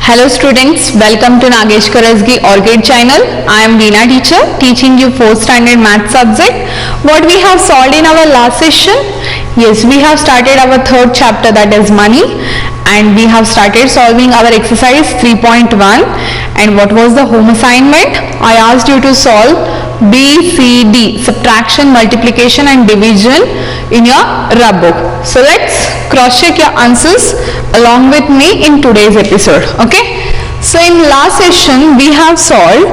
Hello students, welcome to Nagesh Karasgi Orchid channel. I am Veena teacher teaching you 4th standard math subject. What we have solved in our last session? Yes, we have started our 3rd chapter, that is money, and we have started solving our exercise 3.1. And what was the home assignment? I asked you to solve B, C, D, subtraction, multiplication and division in your rub book. So let's cross check your answers along with me in today's episode. Okay, so in last session we have solved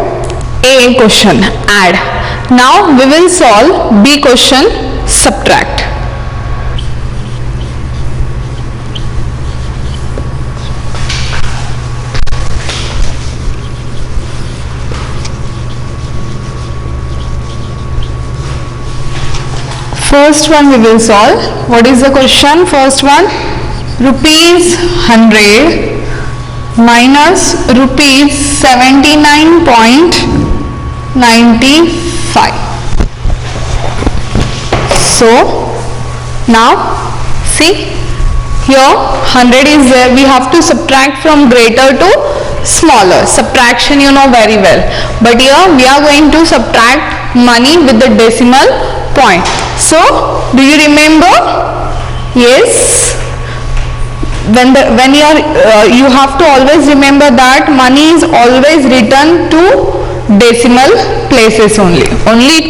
A question, add. Now we will solve B question, subtract. First one we will solve. What is the question? First one, rupees 100 minus rupees 79.95. So now see, here 100 is there. We have to subtract from greater to smaller. Subtraction you know very well, but here we are going to subtract money with the decimal point. So do you remember? Yes, when you have to always remember that money is always written to decimal places only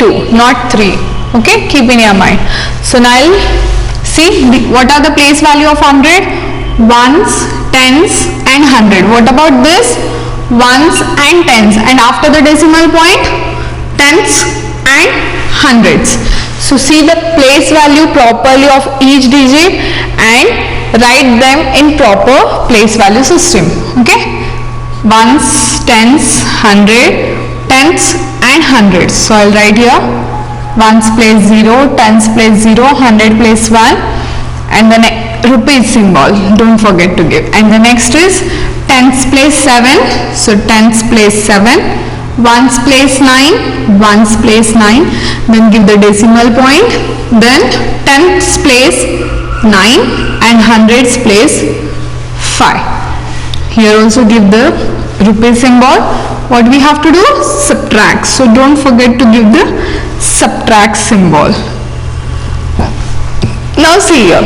2, not 3. Okay, keep in your mind. So now I'll see what are the place value of 100? Ones, tens and 100. What about this? Ones and tens, and after the decimal point, tens and hundreds. So see the place value properly of each digit and write them in proper place value system. Okay, ones, tens, 100, tens and hundreds. So I'll write here ones place 0, tens place 0, 100 place 1, and the rupees symbol don't forget to give. And the next is tens place 7, so tens place 7, ones place 9, ones place 9, then give the decimal point, then tens place 9 and hundreds place 5. Here also give the rupee symbol. What we have to do? Subtract. So don't forget to give the subtract symbol. Now see here.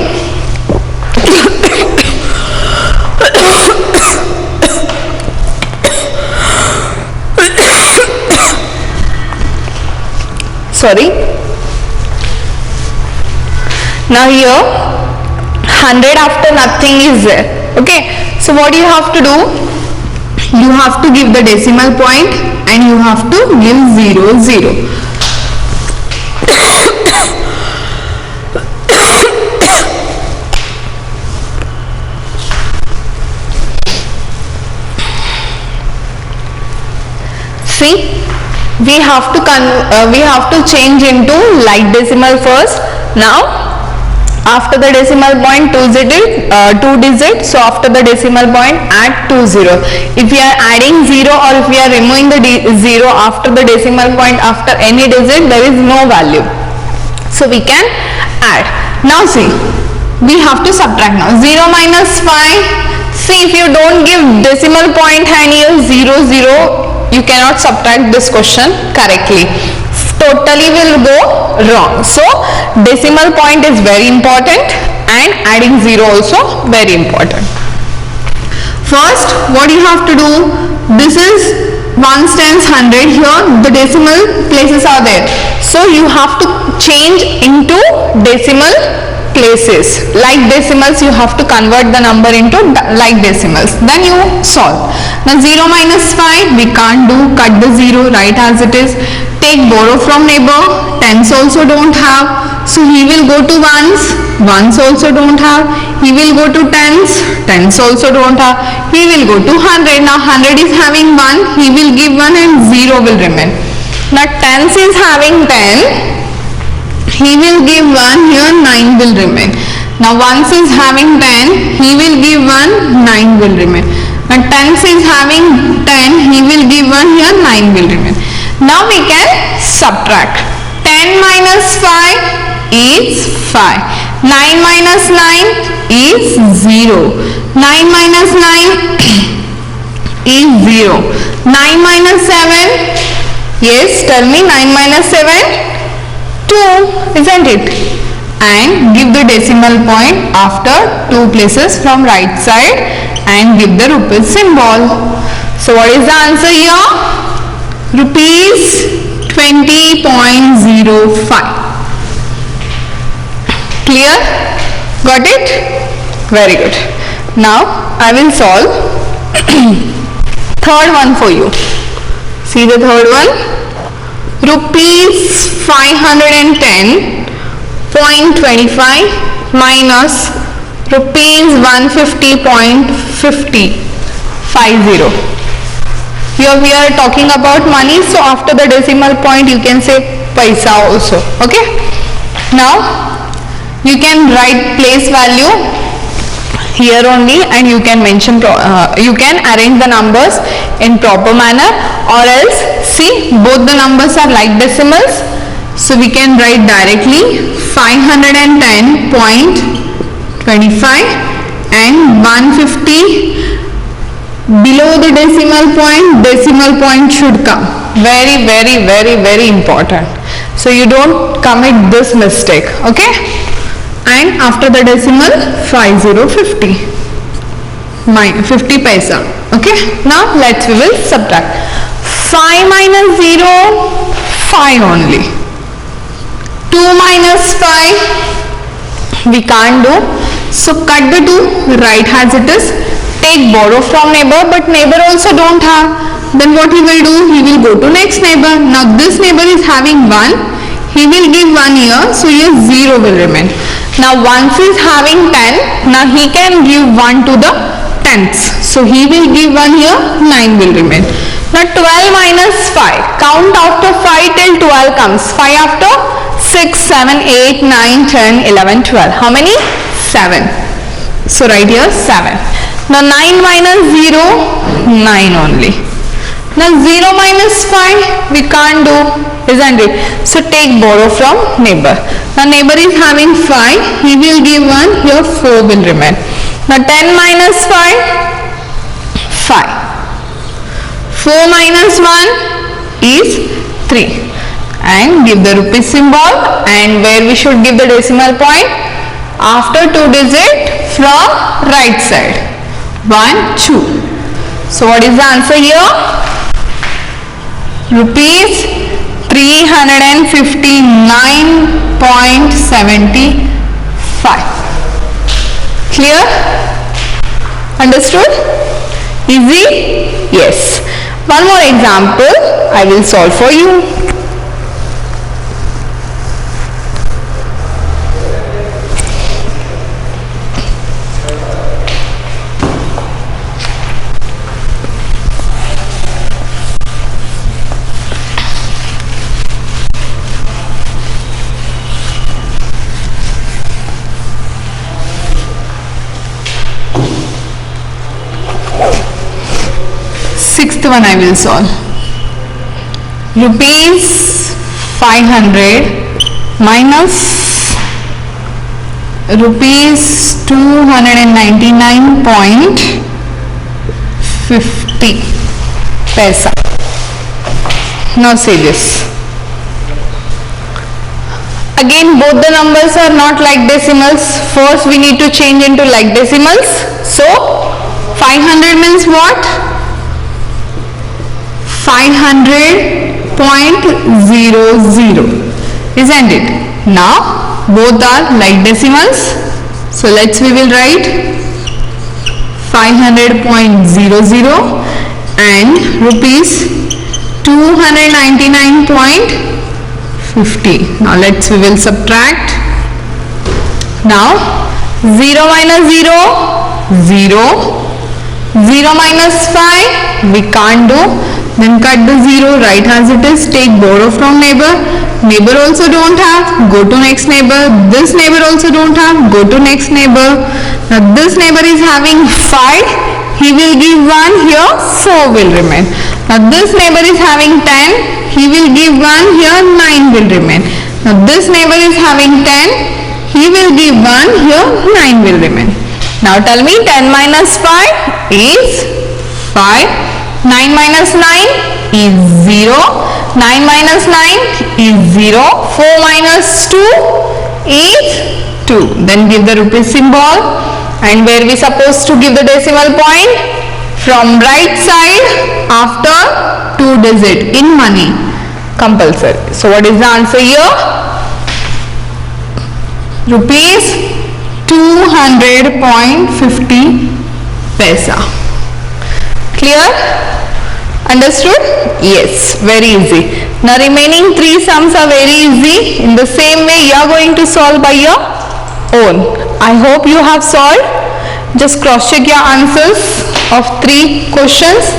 Sorry. Now here 100 after nothing is there. Okay, so what you have to do? You have to give the decimal point and you have to give 0, 0. See, we have to change into like decimal first. Now after the decimal point 2 digit, so after the decimal point add 20. If we are adding 0 or if we are removing the 0 after the decimal point after any digit, there is no value, so we can add. Now see, we have to subtract. Now 0 minus 5. See, if you don't give decimal point and here 0, 0, you cannot subtract this question correctly. Totally will go wrong. So decimal point is very important and adding 0 also very important. First, what you have to do? This is ones, tens, 100. Here the decimal places are there. So you have to change into decimal places. Like decimals, you have to convert the number into like decimals. Then you solve. Now 0 minus 5 we can't do. Cut the 0, write as it is. Take borrow from neighbor. Tens also don't have, so he will go to ones. Ones also don't have. He will go to tens. Tens also don't have. He will go to 100. Now 100 is having 1. He will give 1 and 0 will remain. Now tens is having 10. He will give 1. Here 9 will remain. Now ones is having 10. He will give 1 9 will remain. When tens is having 10, he will give 1 here, 9 will remain. Now we can subtract. 10 minus 5 is 5. 9 minus 9 is 0. 9 minus 9 is 0. 9 minus 7, yes, tell me, 9 minus 7, 2, isn't it? And give the decimal point after 2 places from right side and give the rupees symbol. So what is the answer here? Rupees 20.05. Clear? Got it? Very good. Now I will solve third one for you. See the third one? Rupees 510.25 minus rupees 150.50. Here we are talking about money, so after the decimal point you can say paisa also. Okay, now you can write place value here only, and you can mention you can arrange the numbers in proper manner, or else see both the numbers are like decimals, so we can write directly 510.25 and 150. Below the decimal point should come. Very important. So you don't commit this mistake. Okay, and after the decimal 50 paisa. Okay, now we will subtract. 5 minus 0, 5 only. 2 minus 5 we can't do, so cut the 2, write as it is. Take borrow from neighbor, but neighbor also don't have. Then what he will do? He will go to next neighbor. Now this neighbor is having 1. He will give 1 here, so here 0 will remain. Now once he is having 10, now he can give 1 to the tenths. So he will give 1 here, 9 will remain. Now 12 minus 5. Count after 5 till 12 comes. 5 after 6, 7, 8, 9, 10, 11, 12. How many? 7. So write here 7. Now 9 minus 0, 9 only. Now 0 minus 5 we can't do, isn't it? So take borrow from neighbor. Now neighbor is having 5, he will give 1, here 4 will remain. Now 10 minus 5, 5. 4 minus 1 is 3. And give the rupee symbol, and where we should give the decimal point? After 2 digit from right side. 1, 2. So what is the answer here? Rupees 359.75. Clear? Understood? Easy? Yes. One more example I will solve for you. Sixth one I will solve. Rupees 500 minus rupees 299.50 paisa. Now see this. Again both the numbers are not like decimals. First we need to change into like decimals. So 500 means what? 500.00, isn't it? Now both are like decimals, so we will write 500.00 and rupees 299.50. Now we will subtract. Now 0 minus 0, 0. 0 minus 5 we can't do. Then cut the 0, write as it is, take borrow from neighbor. Neighbor also don't have, go to next neighbor. This neighbor also don't have, go to next neighbor. Now this neighbor is having 5, he will give 1, here 4 will remain. Now this neighbor is having 10, he will give 1, here 9 will remain. Now this neighbor is having 10, he will give 1, here 9 will remain. Now tell me 10 minus 5 is 5, 9 minus 9 is 0, 9 minus 9 is 0, 4 minus 2 is 2. Then give the rupee symbol, and where we supposed to give the decimal point? From right side after 2 digit in money, compulsory. So what is the answer here? Rupees 200.50 paisa. Clear? Understood? Yes, very easy. Now remaining 3 sums are very easy. In the same way you are going to solve by your own. I hope you have solved. Just cross check your answers of 3 questions.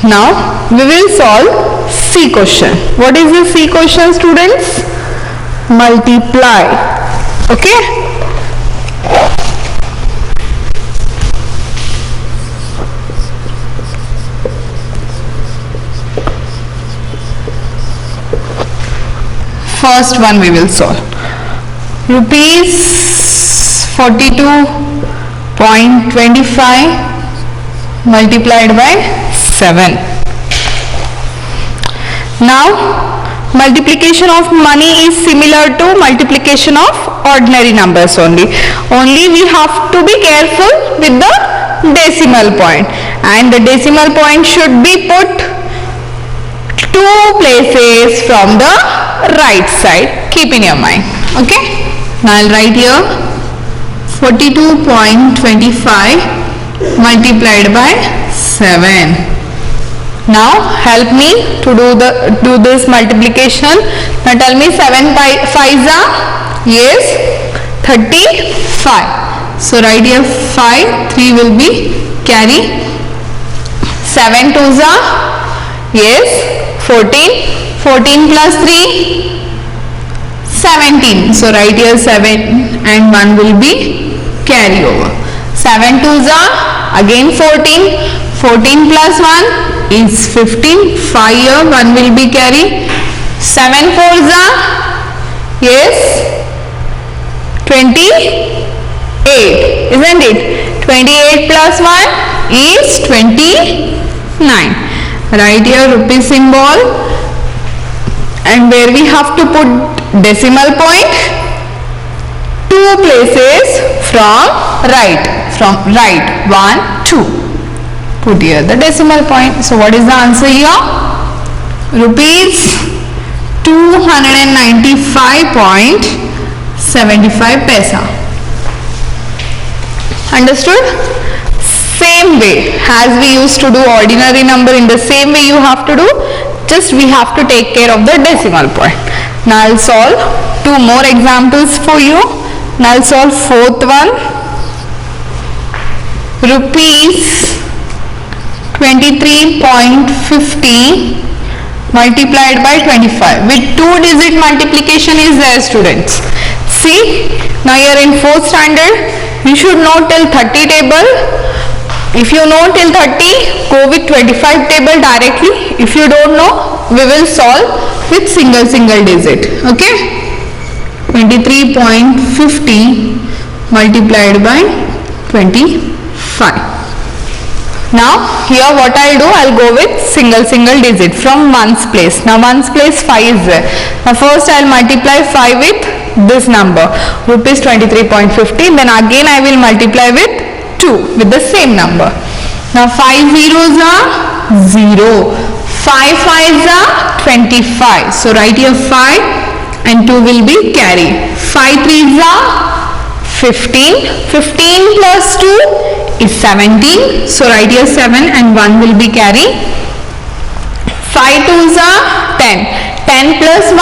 Now we will solve C question. What is the C question, students? Multiply. Okay. First one we will solve. Rupees 42.25 multiplied by 7. Now multiplication of money is similar to multiplication of ordinary numbers only. Only we have to be careful with the decimal point, and the decimal point should be put 2 places from the right side. Keep in your mind. Okay. Now I'll write here 42.25 multiplied by 7. Now help me to do this multiplication. Now tell me 7 5s are, yes, 35. So write here 5, 3 will be carry. 7 2s are, yes, 14. 14 plus 3, 17. So write here 7 and 1 will be carry over. 7 2s are, again 14. 14 plus 1 is 15. 5 here, 1 will be carry. 7 4s are, yes, 28, isn't it? 28 plus 1 is 29. Write here rupee symbol, and where we have to put decimal point? 2 places from right. 1 2. Put here the decimal point. So what is the answer here? Rupees 295.75 paisa. Understood? Same way as we used to do ordinary number, in the same way you have to do, just we have to take care of the decimal point. Now I'll solve 2 more examples for you. Now I'll solve 4th one. Rupees 23.50 multiplied by 25. With 2 digit multiplication is there, students. See, now you are in 4th standard. You should know till 30 table. If you know till 30, go with 25 table directly. If you don't know, we will solve with single digit. Okay. 23.50 multiplied by 25. Now here what I'll do, I'll go with single digit from 1's place. Now 1's place 5 is there. Now first I'll multiply 5 with this number, rupees 23.50. Then again I will multiply with 2 with the same number. Now 5 zeros are 0. 5 5s are 25. So write here 5 and 2 will be carry. 5 3s are 15. 15 plus 2 is 17. So write here 7 and 1 will be carry. 5 2s are 10. 10 plus 1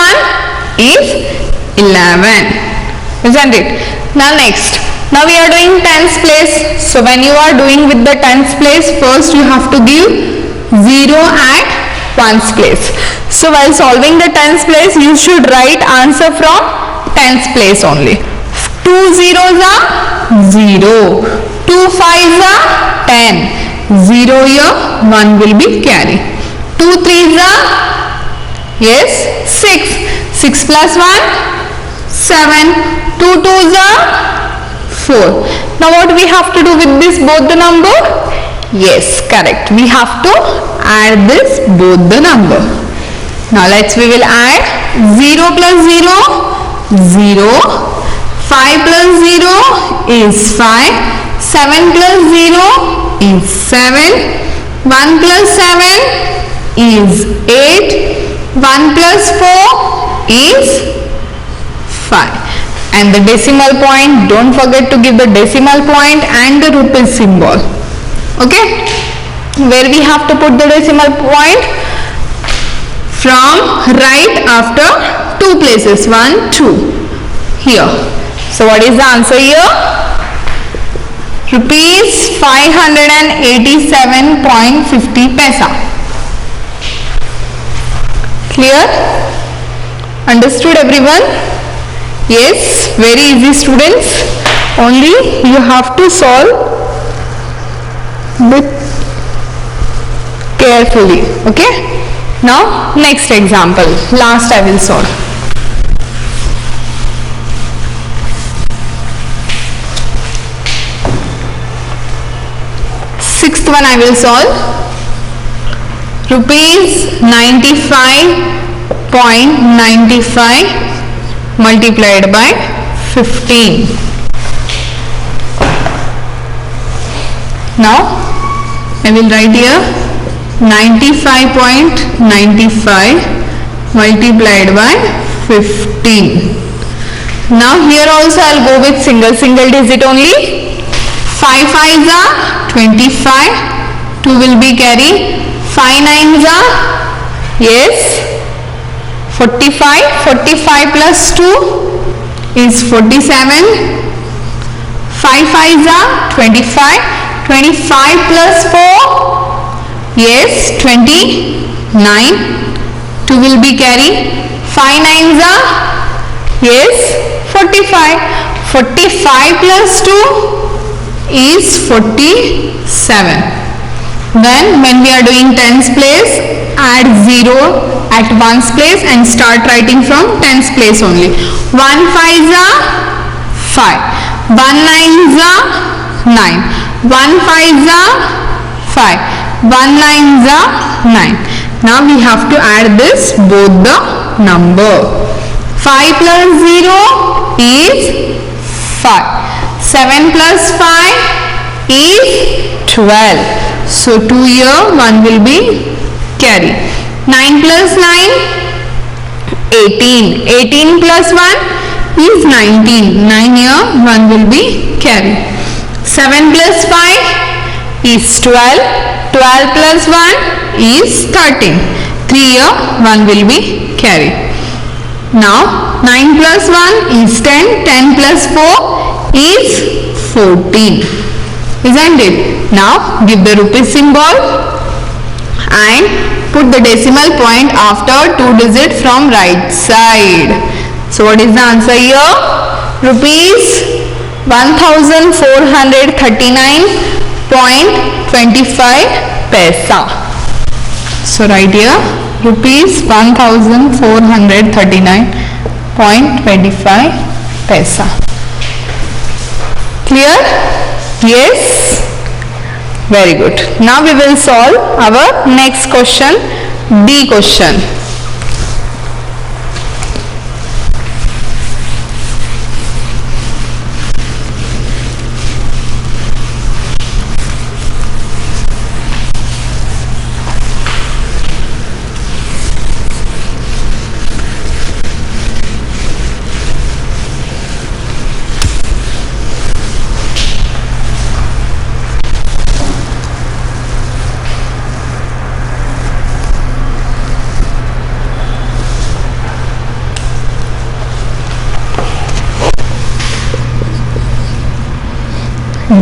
is 11, isn't it? Now next, now we are doing tens place. So when you are doing with the tens place, first you have to give 0 at ones place. So while solving the tens place, you should write answer from tens place only. 2 zeros are 0, 2 fives are 10, 0 here, 1 will be carry. 2 threes are, yes, 6, 6 plus 1, 7, 2 twos are 4. Now what we have to do with this both the number? Yes, correct. We have to add this both the number. Now we will add 0 plus 0, 0. 5 plus 0 is 5. 7 plus 0 is 7. 1 plus 7 is 8. 1 plus 4 is 5. And the decimal point, don't forget to give the decimal point and the rupees symbol. Okay? Where we have to put the decimal point? From right after 2 places. 1, 2. Here. So what is the answer here? Rupees 587.50 paisa. Clear? Understood everyone? Yes, very easy students. Only you have to solve bit carefully. Okay? Now next example. Last I will solve. Sixth one I will solve. Rupees 95.95 multiplied by 15. Now I will write here 95.95 multiplied by 15. Now here also I will go with single digit only. 5 fives are 25, 2 will be carry. 5 nines are, yes, 45, 45 plus 2 is 47. 5 fives are 25, 25 plus 4, yes, 29, 2 will be carry. 5 nines are, yes, 45, 45 plus 2 is 47. Then when we are doing tens place, add 0 at ones place and start writing from tens place only. 1 fives are 5, 1 nines are 9, 1 fives are 5, 1 nines are 9. Now we have to add this both the number. 5 plus 0 is 5. 7 plus 5 is 12. So 2 here 1 will be carry. 9 plus 9, 18. 18 plus 1 is 19. 9 here 1 will be carry. 7 plus 5 is 12. 12 plus 1 is 13. 3 here 1 will be carry. Now 9 plus 1 is 10. 10 plus 4 is 14. Isn't it? Now give the rupee symbol and put the decimal point after 2 digit from right side. So what is the answer here? Rupees 1439.25 paisa. So write here rupees 1439.25 paisa. Clear? Yes? Very good. Now we will solve our next question, D question.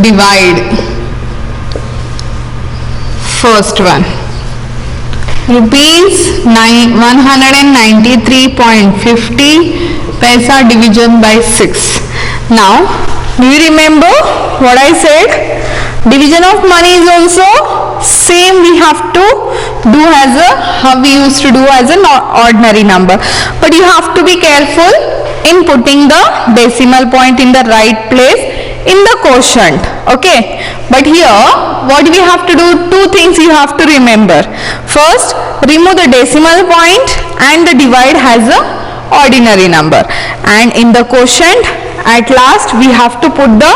divide. First one, rupees 193.50 paisa division by 6. Now do you remember what I said? Division of money is also same, we have to do as a, how we used to do as an ordinary number, but you have to be careful in putting the decimal point in the right place in the quotient. Okay, but here what we have to do, two things you have to remember. First, remove the decimal point and the divide has a ordinary number, and in the quotient at last we have to put the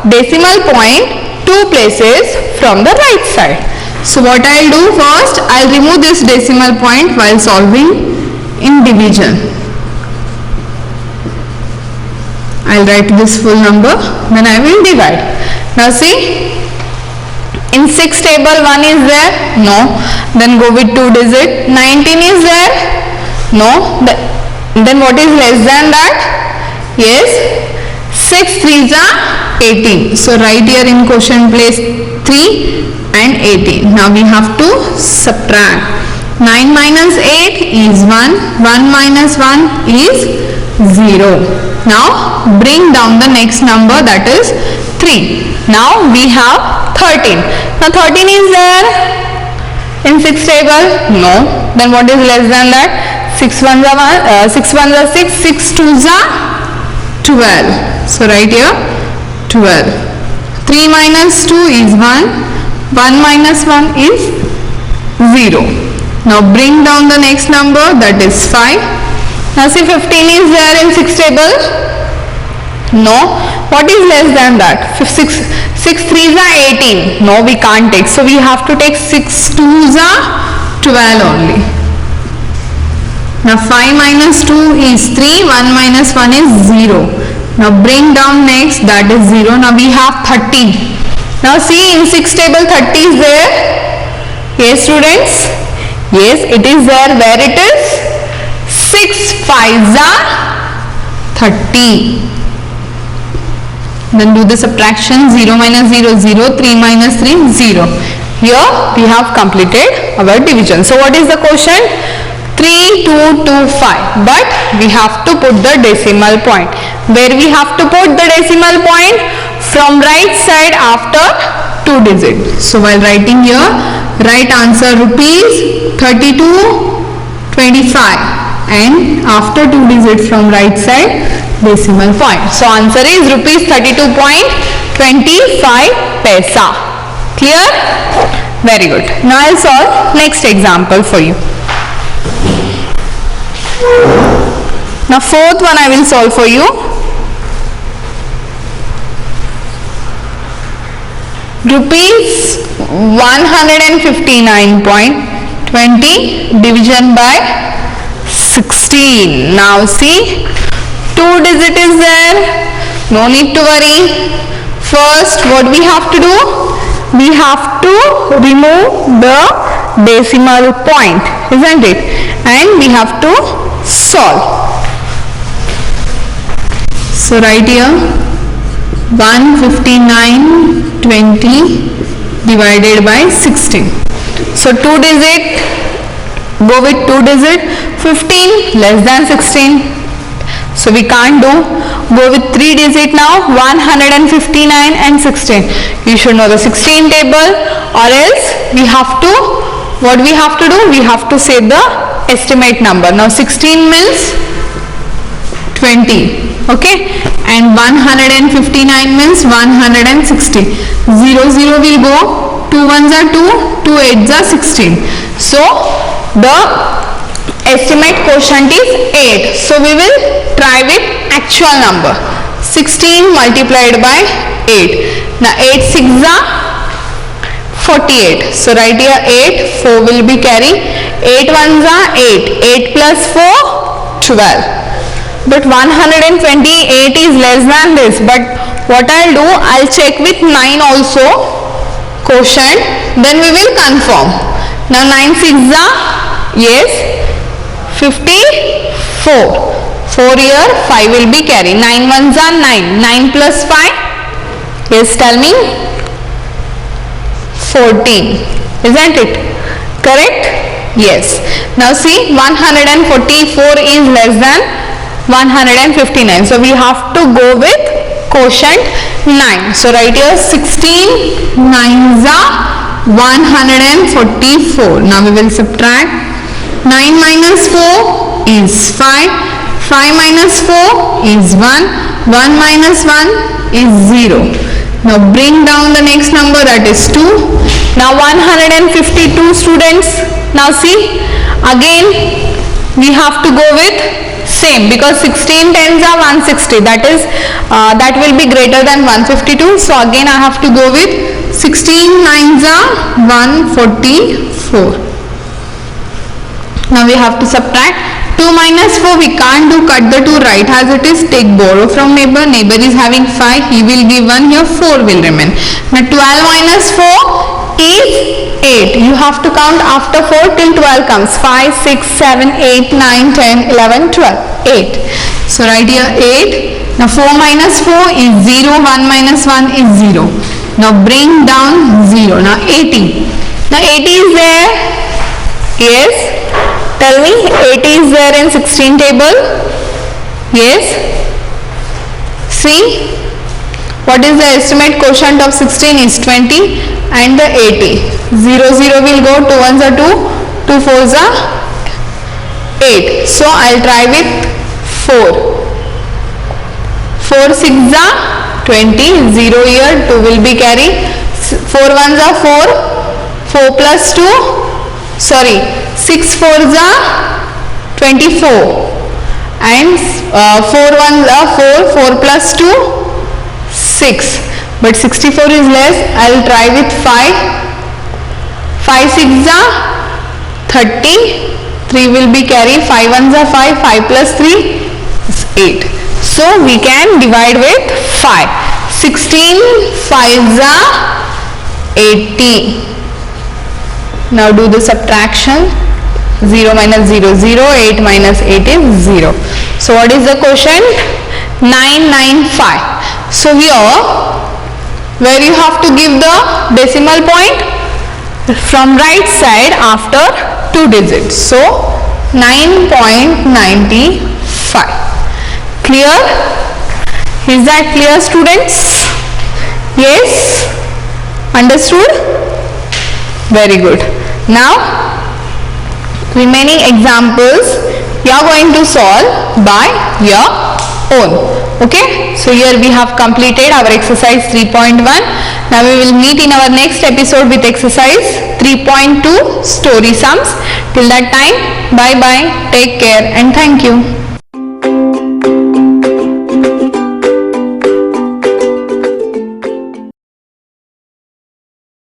decimal point two places from the right side. So what I'll do, first I'll remove this decimal point while solving in division. I'll write this full number, then I will divide. Now see, in 6 table 1 is there? No. Then go with 2 digit. 19 is there? No. Then what is less than that? Yes. 6 3s are 18. So write here in quotient place 3 and 18. Now we have to subtract. 9 minus 8 is 1. 1 minus 1 is 0. Now bring down the next number, that is 3. Now we have 13. Now 13 is there in 6 table? No. Then what is less than that? 6 1s are 6 1s are 6, 6 2s are 12. So write here 12. 3 minus 2 is 1. 1 minus 1 is 0. Now bring down the next number, that is 5. Now see, 15 is there in 6 table? No. What is less than that? 6 3s are 18. No, we can't take. So we have to take 6 2s are 12 only. Now 5 minus 2 is 3. 1 minus 1 is 0. Now bring down next, that is 0. Now we have 30. Now see, in 6 table 30 is there? Yes students? Yes, it is there. Where it is? 6 5s are 30. Then do the subtraction. 0 minus 0 0, 3 minus 3 0. Here we have completed our division. So what is the quotient? 3 2 2 5, but we have to put the decimal point. Where we have to put the decimal point? From right side after 2 digits. So while writing here, write answer rupees 32.25 and after 2 digits from right side decimal point. So answer is rupees 32.25 paisa. Clear? Very good. Now I'll solve next example for you. Now fourth one I will solve for you. Rupees 159.20 division by 16. Now see, 2 digit is there. No need to worry. First what we have to do? We have to remove the decimal point, isn't it? And we have to solve. So write here 159.20 divided by 16. So 2 digit, go with 2 digit. 15 less than 16. So we can't do. Go with 3 digit now. 159 and 16. You should know the 16 table, or else we have to, what we have to do? We have to say the estimate number. Now 16 means 20. Okay, and 159 means 160. 0 0 will go. 2 1s are 2. 2 8s are 16. So the estimate quotient is 8. So we will try with actual number. 16 multiplied by 8. Now 8 6s are 48. So write here 8. 4 will be carrying. 8 1s are 8. 8 plus 4 12. But 128 is less than this. But what I'll do, I'll check with 9 also quotient. Then we will confirm. Now 9 6s are, yes, 54. 4 here, 5 will be carried. 9 1s are 9. 9 plus 5, Yes, tell me. 14, isn't it? Correct? Yes. Now see, 144 is less than 159. So we have to go with quotient 9. So right here 16 9s are 144. Now we will subtract. 9 minus 4 is 5. 5 minus 4 is 1. 1 minus 1 is 0. Now bring down the next number, that is 2. Now 152 students. Now see, again we have to go with same, because 16 tens are 160, that will be greater than 152. So again I have to go with 16 nines are 144. Now we have to subtract. 2 minus 4 we can't do, cut the 2 right as it is, take borrow from neighbor. Neighbor is having 5, he will give 1, here 4 will remain. Now 12 minus 4 is 8. You have to count after 4 till 12 comes. 5, 6, 7, 8, 9, 10, 11, 12. 8. So right here 8. Now 4 minus 4 is 0. 1 minus 1 is 0. Now bring down 0. Now 80. Now 80 is there. Yes. Tell me, 80 is there in 16 table? Yes? See? What is the estimate quotient of 16 is 20 and the 80. 0, 0 will go, 2 ones are 2, 2 fours are 8. So I'll try with 4. 4 6 are 20, 0 here, 2 will be carry. 4 ones are 4, 4 plus 2, sorry, 6 fours are 24 and 4 ones are 4, 4 plus 2, 6. But 64 is less, I will try with 5. 5 6 are 30, 3 will be carry, 5 ones are 5, 5 plus 3 is 8. So we can divide with 5. 16 5s are 80. Now do the subtraction. 0 minus 0, 0, 8 minus 8 is 0. So what is the quotient? 995. So here, where you have to give the decimal point? From right side after 2 digits. So 9.95. Clear? Is that clear, students? Yes? Understood? Very good. Now remaining examples you are going to solve by your own. Okay, so here we have completed our exercise 3.1. Now we will meet in our next episode with exercise 3.2 story sums. Till that time, bye bye, take care and thank you.